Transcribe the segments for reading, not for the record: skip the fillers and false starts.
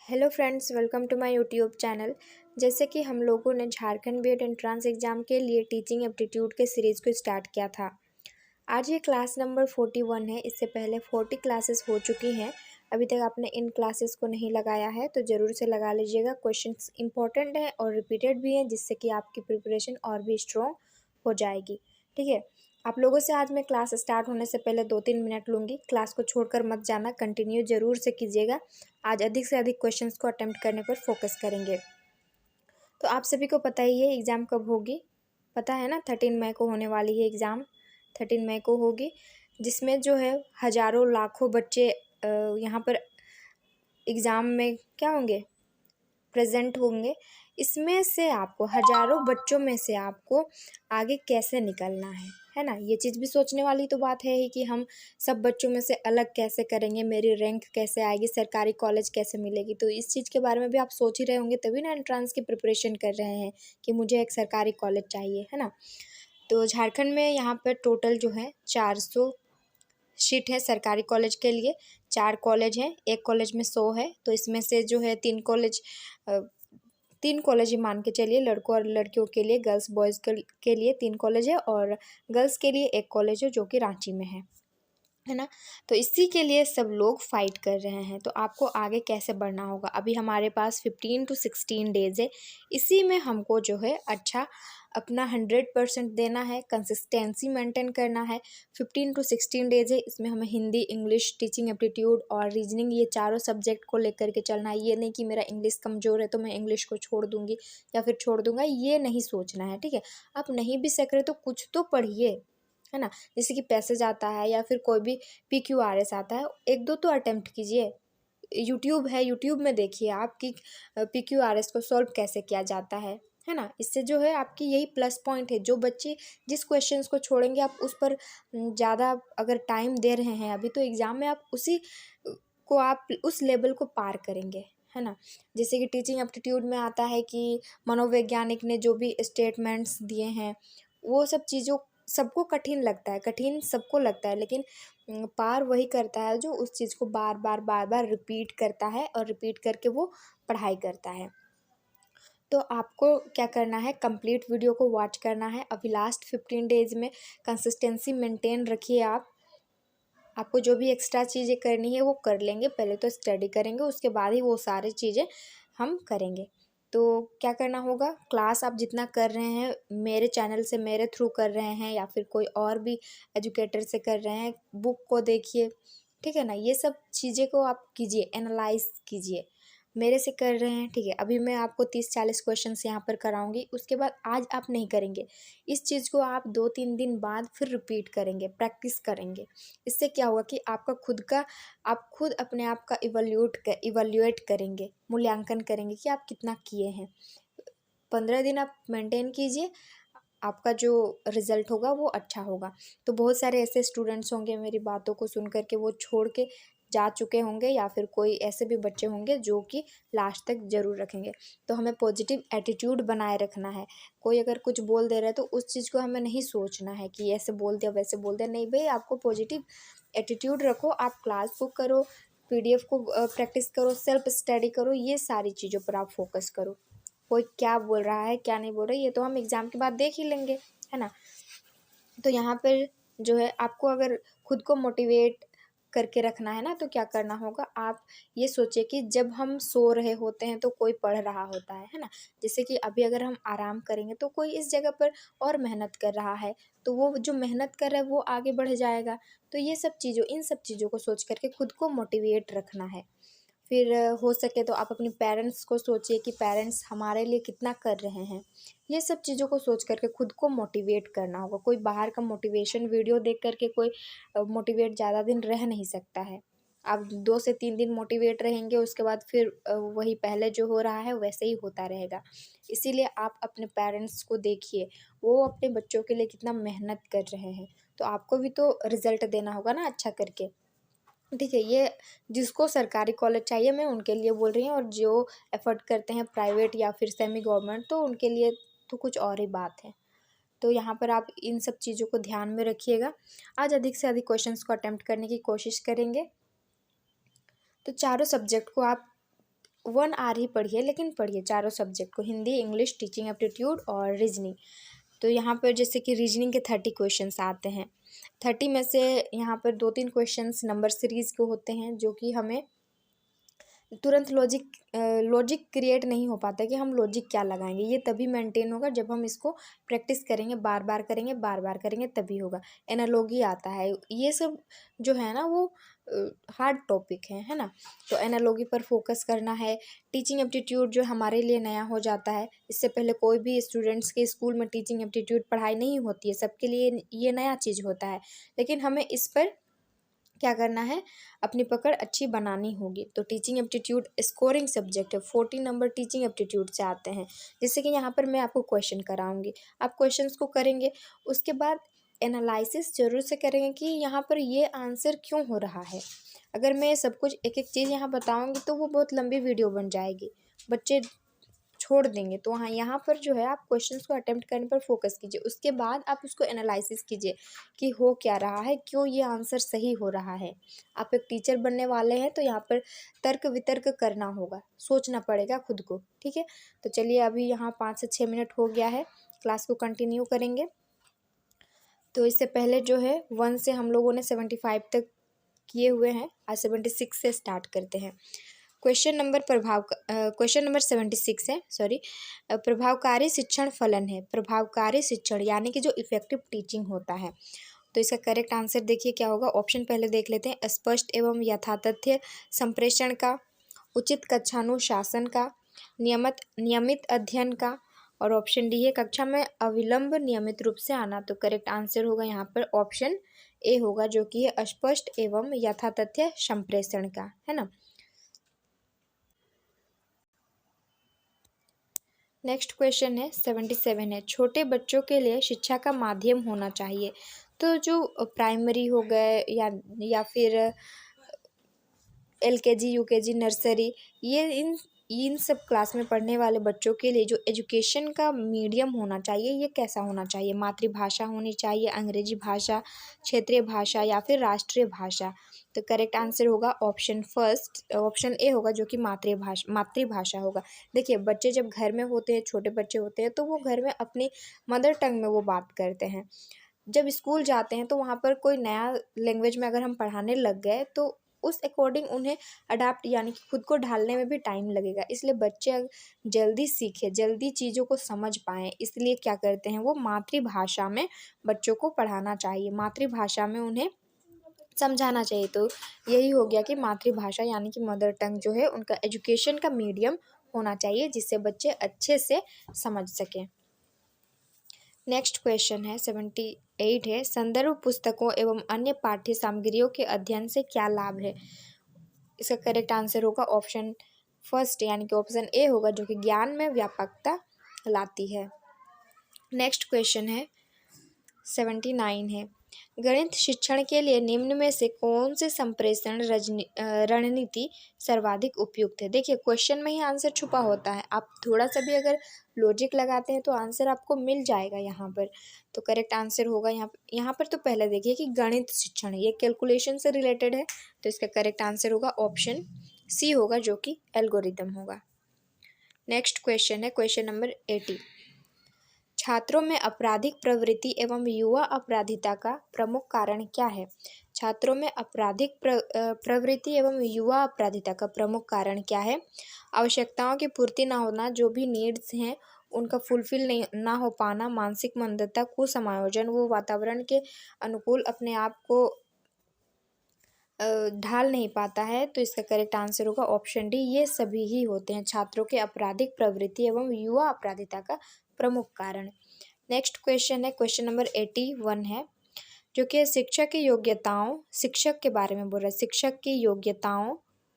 Hello friends, welcome to my YouTube channel. जैसे कि हम लोगों ने झारखंड बीएड एंट्रेंस एग्ज़ाम के लिए टीचिंग एप्टीट्यूड के सीरीज़ को स्टार्ट किया था। आज ये क्लास नंबर 41 है। इससे पहले 40 क्लासेस हो चुकी हैं। अभी तक आपने इन क्लासेस को नहीं लगाया है तो ज़रूर से लगा लीजिएगा। क्वेश्चंस इंपॉर्टेंट हैं और रिपीटेड भी हैं, जिससे कि आपकी प्रिपरेशन और भी स्ट्रॉन्ग हो जाएगी। ठीक है, आप लोगों से आज मैं क्लास स्टार्ट होने से पहले 2-3 मिनट लूँगी। क्लास को छोड़कर मत जाना, कंटिन्यू ज़रूर से कीजिएगा। आज अधिक से अधिक क्वेश्चंस को अटेम्प्ट करने पर फोकस करेंगे। तो आप सभी को पता ही है एग्ज़ाम कब होगी, पता है ना? 13 मई को होने वाली है एग्ज़ाम। 13 मई को होगी, जिसमें जो है हज़ारों लाखों बच्चे यहाँ पर एग्ज़ाम में क्या होंगे, प्रेजेंट होंगे। इसमें से आपको हज़ारों बच्चों में से आपको आगे कैसे निकलना है ना? ये चीज़ भी सोचने वाली तो बात है ही कि हम सब बच्चों में से अलग कैसे करेंगे, मेरी रैंक कैसे आएगी, सरकारी कॉलेज कैसे मिलेगी। तो इस चीज़ के बारे में भी आप सोच ही रहे होंगे, तभी ना एंट्रेंस की प्रिपरेशन कर रहे हैं कि मुझे एक सरकारी कॉलेज चाहिए, है ना? तो झारखंड में यहाँ पर टोटल जो है 400 सीट है सरकारी कॉलेज के लिए। 4 कॉलेज हैं, एक कॉलेज में 100 है। तो इसमें से जो है 3 कॉलेज ही मान के चलिए, लड़कों और लड़कियों के लिए, गर्ल्स बॉयज़ के लिए 3 कॉलेज है और गर्ल्स के लिए 1 कॉलेज है, जो कि रांची में है ना? तो इसी के लिए सब लोग फाइट कर रहे हैं। तो आपको आगे कैसे बढ़ना होगा, अभी हमारे पास 15 to 16 डेज़ है। इसी में हमको जो है अच्छा अपना 100% देना है, कंसिस्टेंसी मेंटेन करना है। 15 to 16 डेज़ है, इसमें हमें हिंदी, इंग्लिश, टीचिंग एप्टीट्यूड और रीजनिंग, ये चारों सब्जेक्ट को लेकर के चलना है। ये नहीं कि मेरा इंग्लिश कमज़ोर है तो मैं इंग्लिश को छोड़ दूँगी या फिर छोड़ दूँगा, ये नहीं सोचना है। ठीक है, आप नहीं भी सीख रहे तो कुछ तो पढ़िए, है ना? जैसे कि पैसेज आता है या फिर कोई भी PQRS आता है, 1-2 तो अटेम्प्ट कीजिए। यूट्यूब है, यूट्यूब में देखिए आप कि PQRS को सॉल्व कैसे किया जाता है ना? इससे जो है आपकी यही प्लस पॉइंट है। जो बच्चे जिस क्वेश्चंस को छोड़ेंगे, आप उस पर ज़्यादा अगर टाइम दे रहे हैं अभी, तो एग्ज़ाम में आप उसी को आप उस लेवल को पार करेंगे, है ना? जैसे कि टीचिंग एप्टीट्यूड में आता है कि मनोवैज्ञानिक ने जो भी स्टेटमेंट्स दिए हैं, वो सब चीज़ों सबको कठिन लगता है, कठिन सबको लगता है, लेकिन पार वही करता है जो उस चीज़ को बार बार रिपीट करता है और रिपीट करके वो पढ़ाई करता है। तो आपको क्या करना है, कंप्लीट वीडियो को वॉच करना है। अभी लास्ट 15 डेज़ में कंसिस्टेंसी मेंटेन रखिए आप। आपको जो भी एक्स्ट्रा चीज़ें करनी है वो कर लेंगे, पहले तो स्टडी करेंगे, उसके बाद ही वो सारी चीज़ें हम करेंगे। तो क्या करना होगा, क्लास आप जितना कर रहे हैं, मेरे चैनल से मेरे थ्रू कर रहे हैं या फिर कोई और भी एजुकेटर से कर रहे हैं, बुक को देखिए, ठीक है ना? ये सब चीज़ें को आप कीजिए, एनालाइज कीजिए। मेरे से कर रहे हैं, ठीक है, अभी मैं आपको 30-40 क्वेश्चंस यहाँ पर कराऊंगी, उसके बाद आज आप नहीं करेंगे, इस चीज़ को आप 2-3 दिन बाद फिर रिपीट करेंगे, प्रैक्टिस करेंगे। इससे क्या होगा कि आप खुद अपने आप का इवैल्यूएट करेंगे, मूल्यांकन करेंगे कि आप कितना किए हैं। 15 दिन आप मेंटेन कीजिए, आपका जो रिज़ल्ट होगा वो अच्छा होगा। तो बहुत सारे ऐसे स्टूडेंट्स होंगे मेरी बातों को सुन कर के वो छोड़ के जा चुके होंगे, या फिर कोई ऐसे भी बच्चे होंगे जो कि लास्ट तक ज़रूर रखेंगे। तो हमें पॉजिटिव एटीट्यूड बनाए रखना है। कोई अगर कुछ बोल दे रहा है तो उस चीज़ को हमें नहीं सोचना है कि ऐसे बोल दिया वैसे बोल दिया, नहीं भाई, आपको पॉजिटिव एटीट्यूड रखो। आप क्लास बुक करो, PDF को प्रैक्टिस करो, सेल्फ स्टडी करो, ये सारी चीज़ों पर आप फोकस करो। कोई क्या बोल रहा है क्या नहीं बोल रहा है, ये तो हम एग्ज़ाम के बाद देख ही लेंगे, है ना? तो यहाँ पर जो है आपको अगर खुद को मोटिवेट करके रखना है ना, तो क्या करना होगा, आप ये सोचिए कि जब हम सो रहे होते हैं तो कोई पढ़ रहा होता है ना? जैसे कि अभी अगर हम आराम करेंगे तो कोई इस जगह पर और मेहनत कर रहा है, तो वो जो मेहनत कर रहा है वो आगे बढ़ जाएगा। तो इन सब चीज़ों को सोच करके खुद को मोटिवेट रखना है। फिर हो सके तो आप अपने पेरेंट्स को सोचिए कि पेरेंट्स हमारे लिए कितना कर रहे हैं। ये सब चीज़ों को सोच करके खुद को मोटिवेट करना होगा। कोई बाहर का मोटिवेशन वीडियो देख करके कोई मोटिवेट ज़्यादा दिन रह नहीं सकता है। आप 2 से 3 दिन मोटिवेट रहेंगे, उसके बाद फिर वही पहले जो हो रहा है वैसे ही होता रहेगा। इसीलिए आप अपने पेरेंट्स को देखिए, वो अपने बच्चों के लिए कितना मेहनत कर रहे हैं। तो आपको भी तो रिज़ल्ट देना होगा ना अच्छा करके। ठीक है, ये जिसको सरकारी कॉलेज चाहिए मैं उनके लिए बोल रही हूँ, और जो एफ़र्ट करते हैं प्राइवेट या फिर सेमी गवर्नमेंट, तो उनके लिए तो कुछ और ही बात है। तो यहाँ पर आप इन सब चीज़ों को ध्यान में रखिएगा। आज अधिक से अधिक क्वेश्चंस को अटेम्प्ट करने की कोशिश करेंगे। तो चारों सब्जेक्ट को आप 1 आवर ही पढ़िए, लेकिन पढ़िए चारों सब्जेक्ट को, हिंदी, इंग्लिश, टीचिंग एप्टीट्यूड और रीजनिंग। तो यहाँ पर जैसे कि रीजनिंग के 30 क्वेश्चंस आते हैं। 30 में से यहाँ पर 2-3 क्वेश्चंस नंबर सीरीज़ के होते हैं, जो कि हमें तुरंत लॉजिक क्रिएट नहीं हो पाता कि हम लॉजिक क्या लगाएंगे। ये तभी मेंटेन होगा जब हम इसको प्रैक्टिस करेंगे, बार बार करेंगे तभी होगा। एनालॉजी आता है, ये सब जो है ना वो हार्ड टॉपिक है ना। तो एनालॉजी पर फोकस करना है। टीचिंग एप्टीट्यूड जो हमारे लिए नया हो जाता है, इससे पहले कोई भी स्टूडेंट्स के स्कूल में टीचिंग एप्टीट्यूड पढ़ाई नहीं होती है, सबके लिए ये नया चीज़ होता है, लेकिन हमें इस पर क्या करना है, अपनी पकड़ अच्छी बनानी होगी। तो टीचिंग एप्टीट्यूड स्कोरिंग सब्जेक्ट है, 40 नंबर टीचिंग एप्टीट्यूड से आते हैं। जैसे कि यहाँ पर मैं आपको क्वेश्चन कराऊंगी, आप क्वेश्चंस को करेंगे, उसके बाद एनालिसिस जरूर से करेंगे कि यहाँ पर ये आंसर क्यों हो रहा है। अगर मैं सब कुछ एक एक चीज़ यहाँ बताऊँगी तो वो बहुत लंबी वीडियो बन जाएगी, बच्चे छोड़ देंगे। तो हाँ, यहाँ पर जो है आप क्वेश्चंस को अटेम्प्ट करने पर फोकस कीजिए, उसके बाद आप उसको एनालिसिस कीजिए कि हो क्या रहा है, क्यों ये आंसर सही हो रहा है। आप एक टीचर बनने वाले हैं तो यहाँ पर तर्क वितर्क करना होगा, सोचना पड़ेगा खुद को, ठीक है। तो चलिए, अभी यहाँ 5 से 6 मिनट हो गया है, क्लास को कंटिन्यू करेंगे। तो इससे पहले जो है 1 से हम लोगों ने 75 तक किए हुए हैं, आज 76 से स्टार्ट करते हैं। क्वेश्चन नंबर 76 है, सॉरी। प्रभावकारी शिक्षण फलन है। प्रभावकारी शिक्षण यानी कि जो इफेक्टिव टीचिंग होता है। तो इसका करेक्ट आंसर देखिए क्या होगा। ऑप्शन पहले देख लेते हैं। स्पष्ट एवं यथातथ्य संप्रेषण का, उचित कक्षानुशासन का, नियमित अध्ययन का, और ऑप्शन डी है कक्षा में अविलंब नियमित रूप से आना। तो करेक्ट आंसर होगा यहाँ पर ऑप्शन ए होगा, जो कि है स्पष्ट एवं यथातथ्य संप्रेषण का, है ना। नेक्स्ट क्वेश्चन है 77 है। छोटे बच्चों के लिए शिक्षा का माध्यम होना चाहिए। तो जो प्राइमरी हो गए या फिर LKG, UKG, नर्सरी, ये इन सब क्लास में पढ़ने वाले बच्चों के लिए जो एजुकेशन का मीडियम होना चाहिए, ये कैसा होना चाहिए। मातृभाषा होनी चाहिए, अंग्रेजी भाषा, क्षेत्रीय भाषा या फिर राष्ट्रीय भाषा। तो करेक्ट आंसर होगा ऑप्शन ए होगा, जो कि मातृभाषा होगा। देखिए, बच्चे जब घर में होते हैं, छोटे बच्चे होते हैं, तो वो घर में अपनी मदर टंग में वो बात करते हैं। जब स्कूल जाते हैं तो वहाँ पर कोई नया लैंग्वेज में अगर हम पढ़ाने लग गए तो उस अकॉर्डिंग उन्हें अडाप्ट यानी कि खुद को ढालने में भी टाइम लगेगा। इसलिए बच्चे जल्दी सीखें, जल्दी चीज़ों को समझ पाएँ, इसलिए क्या करते हैं, वो मातृभाषा में बच्चों को पढ़ाना चाहिए, मातृभाषा में उन्हें समझाना चाहिए। तो यही हो गया कि मातृभाषा यानी कि मदर टंग जो है उनका एजुकेशन का मीडियम होना चाहिए, जिससे बच्चे अच्छे से समझ सकें। नेक्स्ट क्वेश्चन है 78 है। संदर्भ पुस्तकों एवं अन्य पाठ्य सामग्रियों के अध्ययन से क्या लाभ है। इसका करेक्ट आंसर होगा ऑप्शन फर्स्ट यानी कि ऑप्शन ए होगा, जो कि ज्ञान में व्यापकता लाती है। नेक्स्ट क्वेश्चन है 79 है। गणित शिक्षण के लिए निम्न में से कौन से संप्रेषण रणनीति सर्वाधिक उपयुक्त है। देखिए, क्वेश्चन में ही आंसर छुपा होता है, आप थोड़ा सा भी अगर लॉजिक लगाते हैं तो आंसर आपको मिल जाएगा यहाँ पर। तो करेक्ट आंसर होगा यहाँ पर। तो पहले देखिए कि गणित शिक्षण ये कैलकुलेशन से रिलेटेड है, तो इसका करेक्ट आंसर होगा ऑप्शन सी होगा, जो कि एल्गोरिदम होगा। नेक्स्ट क्वेश्चन है क्वेश्चन नंबर 80। छात्रों में आपराधिक प्रवृत्ति एवं युवा अपराधिता का प्रमुख कारण क्या है। छात्रों में आपराधिक प्रवृत्ति एवं युवा अपराधिता का प्रमुख कारण क्या है। आवश्यकताओं की पूर्ति ना होना, जो भी नीड्स हैं उनका फुलफिल नहीं ना हो पाना, मानसिक मंदता, कुसमायोजन, वो वातावरण के अनुकूल अपने आप को ढाल नहीं पाता है। तो इसका करेक्ट आंसर होगा ऑप्शन डी, ये सभी ही होते हैं छात्रों के आपराधिक प्रवृत्ति एवं युवा अपराधिता का प्रमुख कारण। नेक्स्ट क्वेश्चन है क्वेश्चन नंबर 81 है, जो कि शिक्षक की योग्यताओं, शिक्षक के बारे में बोल रहा है। शिक्षक की योग्यताओं,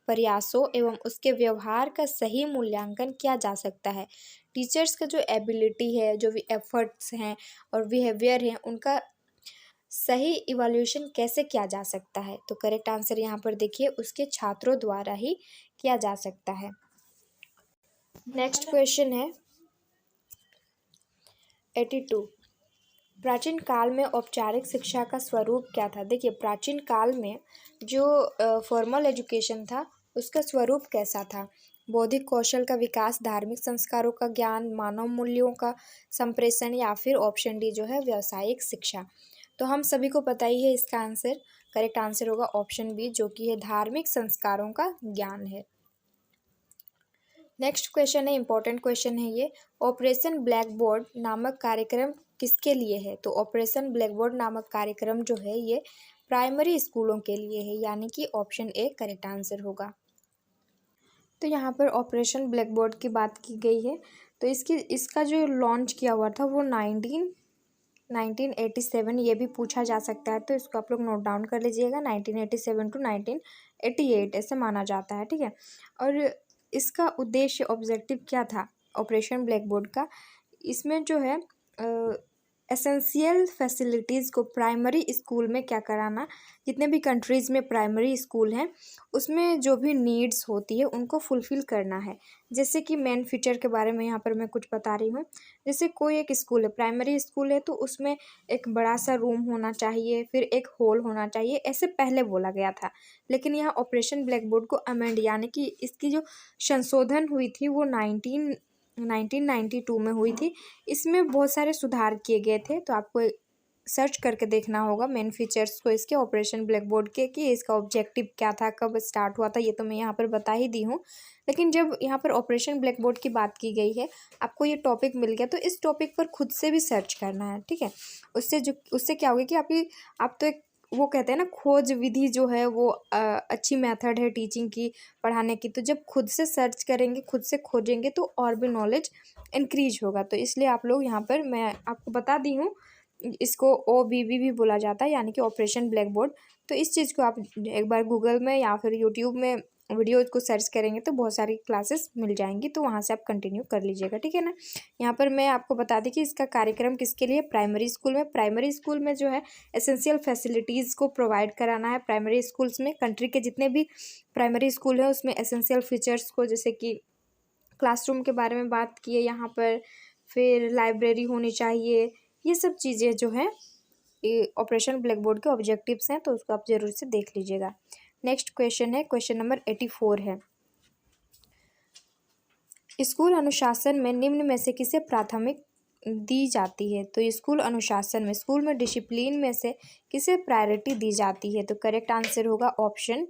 प्रयासों एवं उसके व्यवहार का सही मूल्यांकन किया जा सकता है। टीचर्स का जो एबिलिटी है, जो भी एफर्ट्स हैं और बिहेवियर हैं, उनका सही इवैल्यूएशन कैसे किया जा सकता है। तो करेक्ट आंसर यहाँ पर देखिए, उसके छात्रों द्वारा ही किया जा सकता है। नेक्स्ट क्वेश्चन है 82। प्राचीन काल में औपचारिक शिक्षा का स्वरूप क्या था। देखिए, प्राचीन काल में जो फॉर्मल एजुकेशन था उसका स्वरूप कैसा था। बौद्धिक कौशल का विकास, धार्मिक संस्कारों का ज्ञान, मानव मूल्यों का संप्रेषण, या फिर ऑप्शन डी जो है व्यावसायिक शिक्षा। तो हम सभी को पता ही है इसका आंसर, करेक्ट आंसर होगा ऑप्शन बी जो कि है धार्मिक संस्कारों का ज्ञान है। नेक्स्ट क्वेश्चन है, इंपॉर्टेंट क्वेश्चन है ये। ऑपरेशन ब्लैक बोर्ड नामक कार्यक्रम किसके लिए है? तो ऑपरेशन ब्लैक बोर्ड नामक कार्यक्रम जो है ये प्राइमरी स्कूलों के लिए है, यानी कि ऑप्शन ए करेक्ट आंसर होगा। तो यहाँ पर ऑपरेशन ब्लैक बोर्ड की बात की गई है। तो इसका जो लॉन्च किया हुआ था वो 1987, ये भी पूछा जा सकता है, तो इसको आप लोग नोट डाउन कर लीजिएगा। 1987 टू 1988 ऐसे माना जाता है, ठीक है। और इसका उद्देश्य, ऑब्जेक्टिव क्या था ऑपरेशन ब्लैक बोर्ड का? इसमें जो है एसेंशियल फैसिलिटीज़ को प्राइमरी स्कूल में क्या कराना, जितने भी कंट्रीज़ में प्राइमरी स्कूल हैं उसमें जो भी नीड्स होती है उनको फुलफ़िल करना है। जैसे कि मेन फीचर के बारे में यहाँ पर मैं कुछ बता रही हूँ। जैसे कोई एक स्कूल है, प्राइमरी स्कूल है, तो उसमें एक बड़ा सा रूम होना चाहिए, फिर एक हॉल होना चाहिए, ऐसे पहले बोला गया था। लेकिन यहाँ ऑपरेशन ब्लैक बोर्ड को अमेंड, यानी कि इसकी जो संशोधन हुई थी वो 1992 में हुई थी। इसमें बहुत सारे सुधार किए गए थे, तो आपको सर्च करके देखना होगा मेन फीचर्स को इसके ऑपरेशन ब्लैक बोर्ड के, कि इसका ऑब्जेक्टिव क्या था, कब स्टार्ट हुआ था, ये तो मैं यहाँ पर बता ही दी हूँ। लेकिन जब यहाँ पर ऑपरेशन ब्लैक बोर्ड की बात की गई है, आपको ये टॉपिक मिल गया, तो इस टॉपिक पर खुद से भी सर्च करना है, ठीक है। उससे क्या होगा कि आप तो एक, वो कहते हैं ना, खोज विधि जो है वो अच्छी मेथड है टीचिंग की, पढ़ाने की। तो जब खुद से सर्च करेंगे, खुद से खोजेंगे, तो और भी नॉलेज इंक्रीज होगा। तो इसलिए आप लोग यहाँ पर, मैं आपको बता दी हूँ, इसको OBB भी बोला जाता है, यानी कि ऑपरेशन ब्लैक बोर्ड। तो इस चीज़ को आप एक बार गूगल में या फिर यूट्यूब में वीडियो को सर्च करेंगे तो बहुत सारी क्लासेस मिल जाएंगी, तो वहाँ से आप कंटिन्यू कर लीजिएगा, ठीक है ना। यहाँ पर मैं आपको बता दी कि इसका कार्यक्रम किसके लिए, प्राइमरी स्कूल में। प्राइमरी स्कूल में जो है एसेंशियल फैसिलिटीज़ को प्रोवाइड कराना है। प्राइमरी स्कूल्स में, कंट्री के जितने भी प्राइमरी स्कूल है उसमें एसेंशियल फीचर्स को, जैसे कि क्लासरूम के बारे में बात की है यहाँ पर, फिर लाइब्रेरी होनी चाहिए, ये सब चीज़ें जो हैं ये ऑपरेशन ब्लैक बोर्ड के ऑब्जेक्टिव्स हैं, तो उसको आप ज़रूर से देख लीजिएगा। नेक्स्ट क्वेश्चन है, क्वेश्चन नंबर 84 है। स्कूल अनुशासन में निम्न में से किसे प्राथमिक दी जाती है? तो स्कूल अनुशासन में, स्कूल में डिसिप्लिन में से किसे प्रायोरिटी दी जाती है? तो करेक्ट आंसर होगा ऑप्शन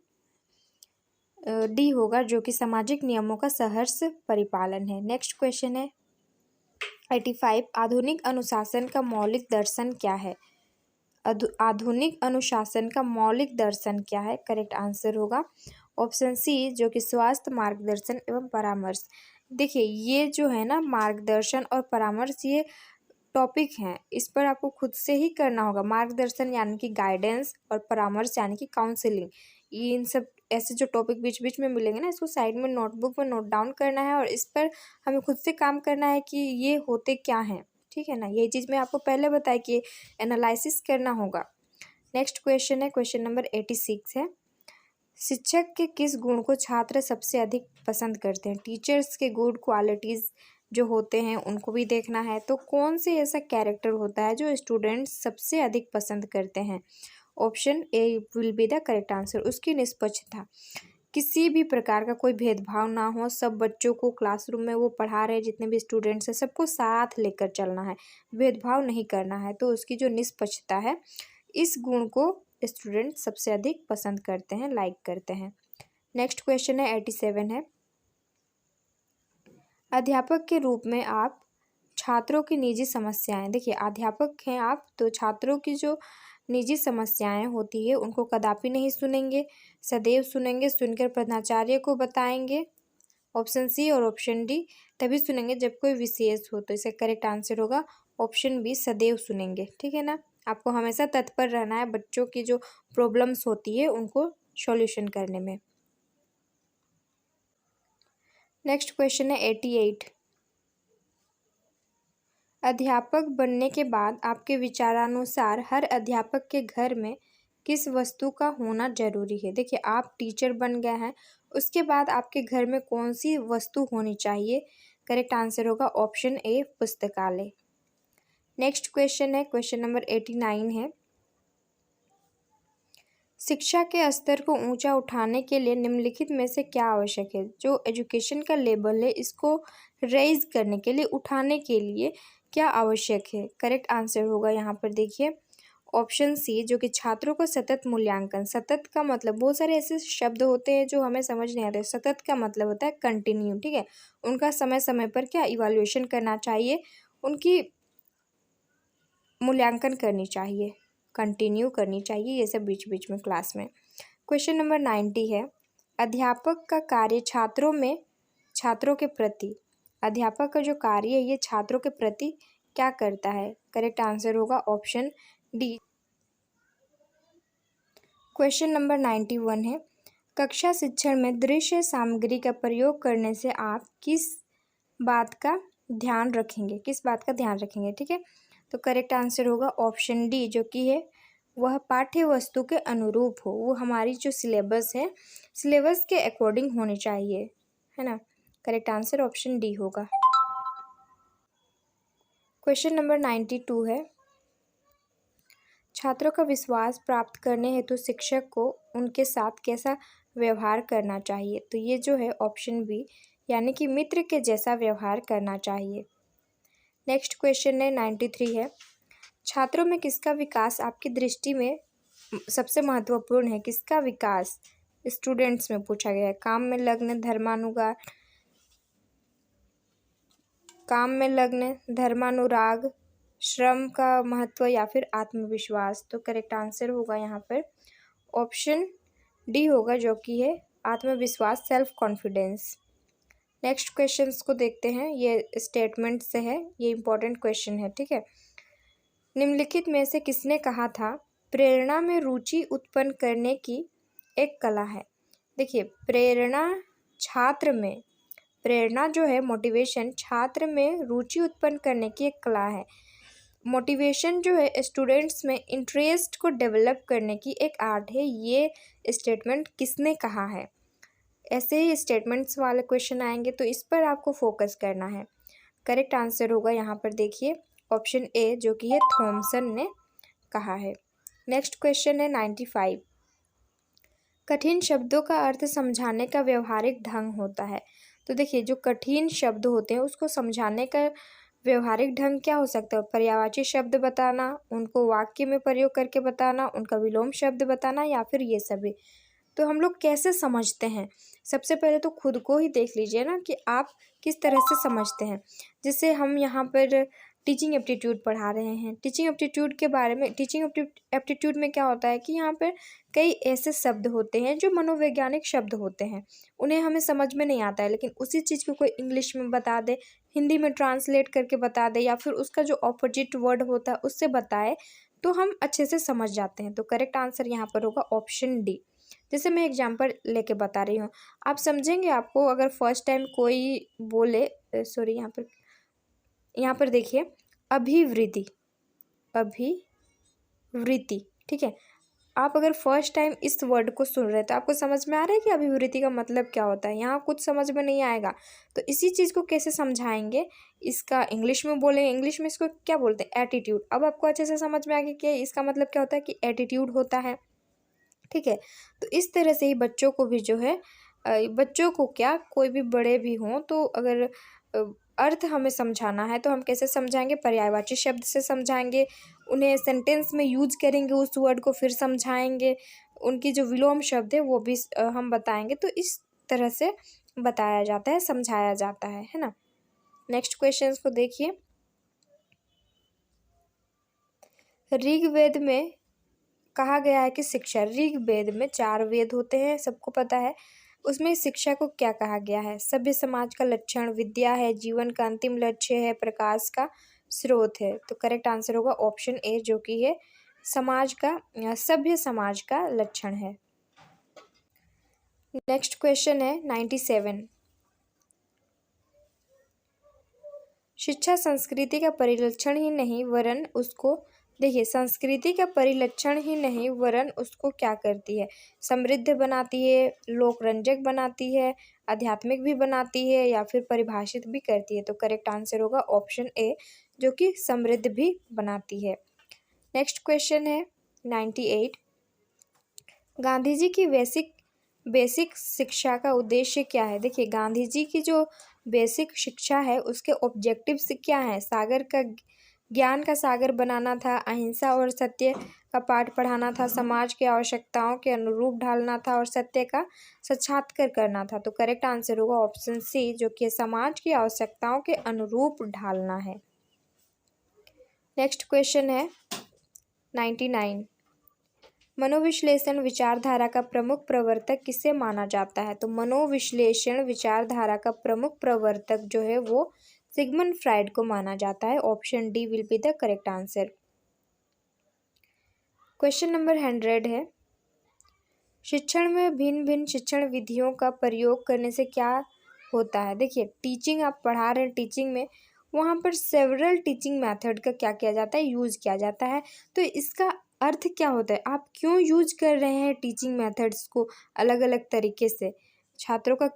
डी होगा, जो कि सामाजिक नियमों का सहर्ष परिपालन है। नेक्स्ट क्वेश्चन है 85, आधुनिक अनुशासन का मौलिक दर्शन क्या है? आधुनिक अनुशासन का मौलिक दर्शन क्या है? करेक्ट आंसर होगा ऑप्शन सी, जो कि स्वास्थ्य, मार्गदर्शन एवं परामर्श। देखिए, ये जो है ना, मार्गदर्शन और परामर्श, ये टॉपिक हैं, इस पर आपको खुद से ही करना होगा। मार्गदर्शन यानी कि गाइडेंस, और परामर्श यानी कि काउंसलिंग। ये इन सब ऐसे जो टॉपिक बीच बीच में मिलेंगे ना, इसको साइड में नोटबुक में नोट डाउन करना है, और इस पर हमें खुद से काम करना है कि ये होते क्या हैं, ठीक है ना। यही चीज़ मैं आपको पहले बताई कि एनालिसिस करना होगा। नेक्स्ट क्वेश्चन है, क्वेश्चन नंबर 86 है। शिक्षक के किस गुण को छात्र सबसे अधिक पसंद करते हैं? टीचर्स के गुड क्वालिटीज़ जो होते हैं उनको भी देखना है। तो कौन से ऐसा कैरेक्टर होता है जो स्टूडेंट्स सबसे अधिक पसंद करते हैं? Option A will be the correct answer. उसकी निष्पक्षता, किसी भी प्रकार का कोई भेदभाव ना हो, सब बच्चों को क्लासरूम में वो पढ़ा रहे, जितने भी स्टूडेंट्स हैं सबको साथ लेकर चलना है, भेदभाव नहीं करना है। तो उसकी जो निष्पक्षता है, इस गुण को स्टूडेंट सबसे अधिक पसंद करते हैं, लाइक करते हैं। नेक्स्ट क्वेश्चन है 87 है। अध्यापक के रूप में आप छात्रों की निजी समस्याएं, देखिए अध्यापक हैं आप, तो छात्रों की जो निजी समस्याएं होती है उनको कदापि नहीं सुनेंगे, सदैव सुनेंगे, सुनकर प्रधानाचार्य को बताएंगे। ऑप्शन सी और ऑप्शन डी, तभी सुनेंगे जब कोई विशेष हो। तो इसका करेक्ट आंसर होगा ऑप्शन बी, सदैव सुनेंगे, ठीक है ना। आपको हमेशा तत्पर रहना है बच्चों की जो प्रॉब्लम्स होती है उनको सॉल्यूशन करने में। नेक्स्ट क्वेश्चन है 88, अध्यापक बनने के बाद आपके विचारानुसार हर अध्यापक के घर में किस वस्तु का होना जरूरी है? देखिए, आप टीचर बन गए हैं, उसके बाद आपके घर में कौन सी वस्तु होनी चाहिए? करेक्ट आंसर होगा ऑप्शन ए, पुस्तकालय। नेक्स्ट क्वेश्चन है, क्वेश्चन नंबर 89 है। शिक्षा के स्तर को ऊंचा उठाने के लिए निम्नलिखित में से क्या आवश्यक है? जो एजुकेशन का लेवल है इसको रेज करने के लिए, उठाने के लिए क्या आवश्यक है? करेक्ट आंसर होगा यहाँ पर देखिए ऑप्शन सी, जो कि छात्रों को सतत मूल्यांकन। सतत का मतलब, बहुत सारे ऐसे शब्द होते हैं जो हमें समझ नहीं आते। सतत का मतलब होता है कंटिन्यू, ठीक है। उनका समय समय पर क्या इवैल्यूएशन करना चाहिए, उनकी मूल्यांकन करनी चाहिए, कंटिन्यू करनी चाहिए, ये सब बीच बीच में क्लास में। क्वेश्चन नंबर 90 है, अध्यापक का कार्य छात्रों के प्रति, अध्यापक का जो कार्य है ये छात्रों के प्रति क्या करता है? करेक्ट आंसर होगा ऑप्शन डी। क्वेश्चन नंबर 91 है, कक्षा शिक्षण में दृश्य सामग्री का प्रयोग करने से आप किस बात का ध्यान रखेंगे? किस बात का ध्यान रखेंगे, ठीक है। तो करेक्ट आंसर होगा ऑप्शन डी, जो कि है वह पाठ्य वस्तु के अनुरूप हो, वो हमारी जो सिलेबस है, सिलेबस के अकॉर्डिंग होनी चाहिए, है ना। करेक्ट आंसर ऑप्शन डी होगा। क्वेश्चन नंबर 92 है, छात्रों का विश्वास प्राप्त करने हेतु शिक्षक को उनके साथ कैसा व्यवहार करना चाहिए? तो ये जो है ऑप्शन बी, यानी कि मित्र के जैसा व्यवहार करना चाहिए। नेक्स्ट क्वेश्चन है 93 है, छात्रों में किसका विकास आपकी दृष्टि में सबसे महत्वपूर्ण है? किसका विकास स्टूडेंट्स में पूछा गया है? काम में लग्न, धर्मानुराग, श्रम का महत्व या फिर आत्मविश्वास? तो करेक्ट आंसर होगा यहाँ पर ऑप्शन डी होगा, जो कि है आत्मविश्वास, सेल्फ कॉन्फिडेंस। नेक्स्ट क्वेश्चंस को देखते हैं, ये स्टेटमेंट से है, ये इंपॉर्टेंट क्वेश्चन है, ठीक है। निम्नलिखित में से किसने कहा था प्रेरणा में रुचि उत्पन्न करने की एक कला है? देखिए, प्रेरणा जो है, मोटिवेशन, छात्र में रुचि उत्पन्न करने की एक कला है। मोटिवेशन जो है स्टूडेंट्स में इंटरेस्ट को डेवलप करने की एक आर्ट है। ये स्टेटमेंट किसने कहा है? ऐसे ही स्टेटमेंट्स वाले क्वेश्चन आएंगे तो इस पर आपको फोकस करना है। करेक्ट आंसर होगा यहाँ पर देखिए ऑप्शन ए, जो कि है थॉमसन ने कहा है। नेक्स्ट क्वेश्चन है 95, कठिन शब्दों का अर्थ समझाने का व्यवहारिक ढंग होता है। तो देखिए, जो कठिन शब्द होते हैं उसको समझाने का व्यवहारिक ढंग क्या हो सकता है? पर्यायवाची शब्द बताना, उनको वाक्य में प्रयोग करके बताना, उनका विलोम शब्द बताना, या फिर ये सभी। तो हम लोग कैसे समझते हैं? सबसे पहले तो खुद को ही देख लीजिए ना कि आप किस तरह से समझते हैं। जैसे हम यहाँ पर टीचिंग एप्टीट्यूड पढ़ा रहे हैं, टीचिंग एप्टीट्यूड के बारे में, टीचिंग एप्टीट्यूड में क्या होता है कि यहाँ पर कई ऐसे शब्द होते हैं जो मनोवैज्ञानिक शब्द होते हैं, उन्हें हमें समझ में नहीं आता है, लेकिन उसी चीज़ को कोई इंग्लिश में बता दे, हिंदी में ट्रांसलेट करके बता दे, या फिर उसका जो ऑपोजिट वर्ड होता है उससे बताए, तो हम अच्छे से समझ जाते हैं। तो करेक्ट आंसर यहाँ पर होगा ऑप्शन डी। जैसे मैं एग्जांपल लेके बता रही हूँ, आप समझेंगे। आपको अगर फर्स्ट टाइम कोई बोले, सॉरी, यहाँ पर देखिए, अभिवृद्धि, ठीक है। आप अगर फर्स्ट टाइम इस वर्ड को सुन रहे हैं तो आपको समझ में आ रहा है कि अभिवृद्धि का मतलब क्या होता है? यहाँ कुछ समझ में नहीं आएगा, तो इसी चीज़ को कैसे समझाएंगे? इसका इंग्लिश में बोले, इंग्लिश में इसको क्या बोलते हैं? एटीट्यूड। अब आपको अच्छे से समझ में आ गया कि इसका मतलब क्या होता है, कि एटीट्यूड होता है, ठीक है। तो इस तरह से ही बच्चों को भी जो है, बच्चों को क्या, कोई भी बड़े भी हों, तो अगर अर्थ हमें समझाना है तो हम कैसे समझाएंगे? पर्यायवाची शब्द से समझाएंगे, उन्हें सेंटेंस में यूज करेंगे, उस वर्ड को फिर समझाएंगे, उनकी जो विलोम शब्द है वो भी हम बताएंगे। तो इस तरह से बताया जाता है, समझाया जाता है ना। नेक्स्ट क्वेश्चन को देखिए, ऋग्वेद में कहा गया है कि शिक्षा, ऋग्वेद में 4 वेद होते हैं, सबको पता है। उसमें शिक्षा को क्या कहा गया है? सभ्य समाज का लक्षण, विद्या है, जीवन का अंतिम लक्ष्य है, प्रकाश का स्रोत है। तो करेक्ट आंसर होगा ऑप्शन ए, जो कि है सभ्य समाज का लक्षण है। नेक्स्ट क्वेश्चन है 97, शिक्षा संस्कृति का परिलक्षण ही नहीं वरन उसको, देखिए, संस्कृति का परिलक्षण ही नहीं वरन उसको क्या करती है? समृद्ध बनाती है, लोकरंजक बनाती है, आध्यात्मिक भी बनाती है, या फिर परिभाषित भी करती है। तो करेक्ट आंसर होगा ऑप्शन ए, जो कि समृद्ध भी बनाती है। नेक्स्ट क्वेश्चन है 98, गांधी जी की बेसिक शिक्षा का उद्देश्य क्या है? देखिए, गांधी जी की जो बेसिक शिक्षा है उसके ऑब्जेक्टिव्स क्या हैं? ज्ञान का सागर बनाना था, अहिंसा और सत्य का पाठ पढ़ाना था, समाज की आवश्यकताओं के अनुरूप ढालना था और सत्य का साक्षात्कार करना था। तो करेक्ट आंसर होगा ऑप्शन सी, जो कि समाज की आवश्यकताओं के अनुरूप ढालना है। नेक्स्ट क्वेश्चन है 99। मनोविश्लेषण विचारधारा का प्रमुख प्रवर्तक किसे माना जाता है? तो मनोविश्लेषण विचारधारा का प्रमुख प्रवर्तक जो है वो सिगमंड फ्राइड को माना जाता है। Option D will be the correct answer. Question number 100 है, शिक्षण में भिन्न भिन्न शिक्षण विधियों का प्रयोग करने से क्या होता है? देखिए, टीचिंग आप पढ़ा रहे हैं, टीचिंग में वहाँ पर सेवरल टीचिंग मेथड का क्या किया जाता है? यूज़ किया जाता है। तो इसका अर्थ क्या होता है? आप क्यों यूज कर रहे हैं टीचिंग मेथड्स को अलग अलग तरीके से? छात्रों का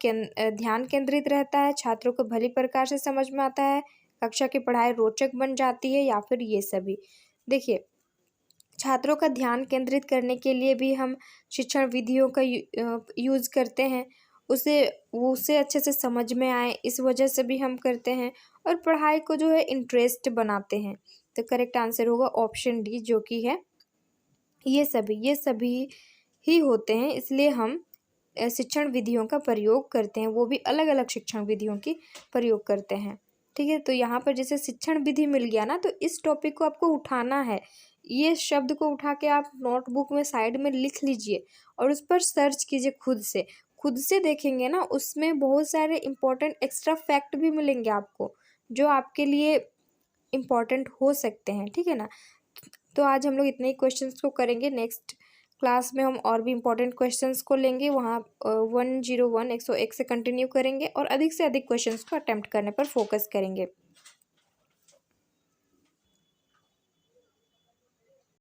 ध्यान केंद्रित रहता है, छात्रों को भली प्रकार से समझ में आता है, कक्षा की पढ़ाई रोचक बन जाती है, या फिर ये सभी? देखिए, छात्रों का ध्यान केंद्रित करने के लिए भी हम शिक्षण विधियों का यूज़ करते हैं, उसे अच्छे से समझ में आए, इस वजह से भी हम करते हैं, और पढ़ाई को जो है इंटरेस्ट बनाते हैं। तो करेक्ट आंसर होगा ऑप्शन डी, जो कि है ये सभी ही होते हैं, इसलिए हम शिक्षण विधियों का प्रयोग करते हैं, वो भी अलग अलग शिक्षण विधियों की प्रयोग करते हैं। ठीक है, तो यहाँ पर जैसे शिक्षण विधि मिल गया ना, तो इस टॉपिक को आपको उठाना है, ये शब्द को उठा के आप नोटबुक में साइड में लिख लीजिए और उस पर सर्च कीजिए खुद से देखेंगे ना, उसमें बहुत सारे इंपॉर्टेंट एक्स्ट्रा फैक्ट भी मिलेंगे आपको, जो आपके लिए इम्पॉर्टेंट हो सकते हैं। ठीक है ना, तो आज हम लोग इतने ही क्वेश्चंस को करेंगे। नेक्स्ट क्लास में हम और भी इम्पोर्टेंट क्वेश्चंस को लेंगे, वहाँ 101 101 से कंटिन्यू करेंगे और अधिक से अधिक क्वेश्चंस को अटेम्प्ट करने पर फोकस करेंगे।